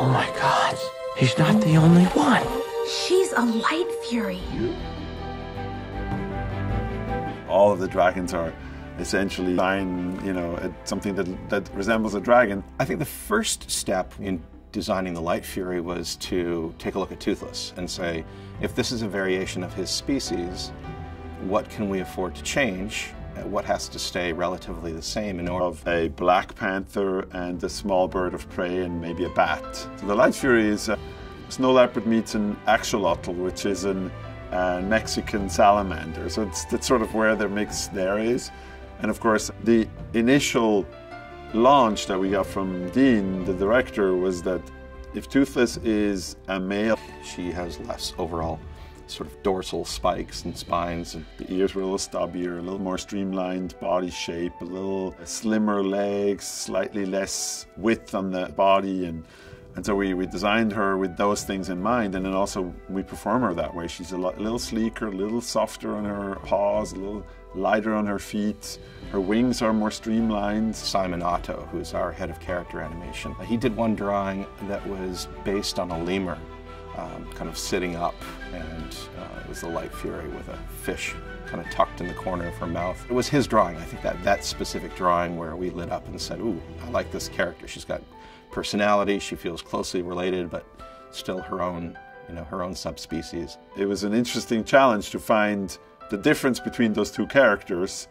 Oh my God, he's not the only one. She's a light fury. All of the dragons are essentially something that resembles a dragon. I think the first step in designing the Light Fury was to take a look at Toothless and say, if this is a variation of his species, what can we afford to change? What has to stay relatively the same in order Of a black panther and a small bird of prey and maybe a bat. So the Light Fury is snow leopard meets an axolotl, which is a Mexican salamander. So that's sort of where the mix there is. And of course, the initial launch that we got from Dean, the director, was that if Toothless is a male, she has less overall sort of dorsal spikes and spines, and the ears were a little stubbier, a little more streamlined body shape, a little slimmer legs, slightly less width on the body, and so we designed her with those things in mind, and then also we perform her that way. She's a little sleeker, a little softer on her paws, a little lighter on her feet. Her wings are more streamlined. Simon Otto, who's our head of character animation, he did one drawing that was based on a lemur, kind of sitting up, and it was the Light Fury with a fish kind of tucked in the corner of her mouth. It was his drawing. I think that specific drawing where we lit up and said, ooh, I like this character. She's got personality, she feels closely related, but still her own, her own subspecies. It was an interesting challenge to find the difference between those two characters,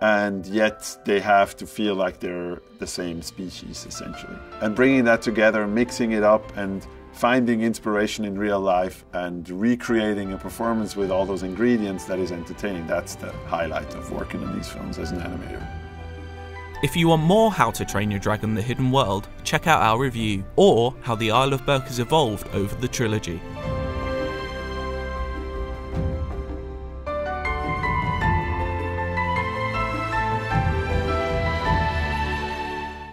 and yet they have to feel like they're the same species, essentially. And bringing that together, mixing it up, and finding inspiration in real life, and recreating a performance with all those ingredients that is entertaining. That's the highlight of working on these films as an animator. If you want more How to Train Your Dragon: The Hidden World, check out our review, or how the Isle of Berk has evolved over the trilogy.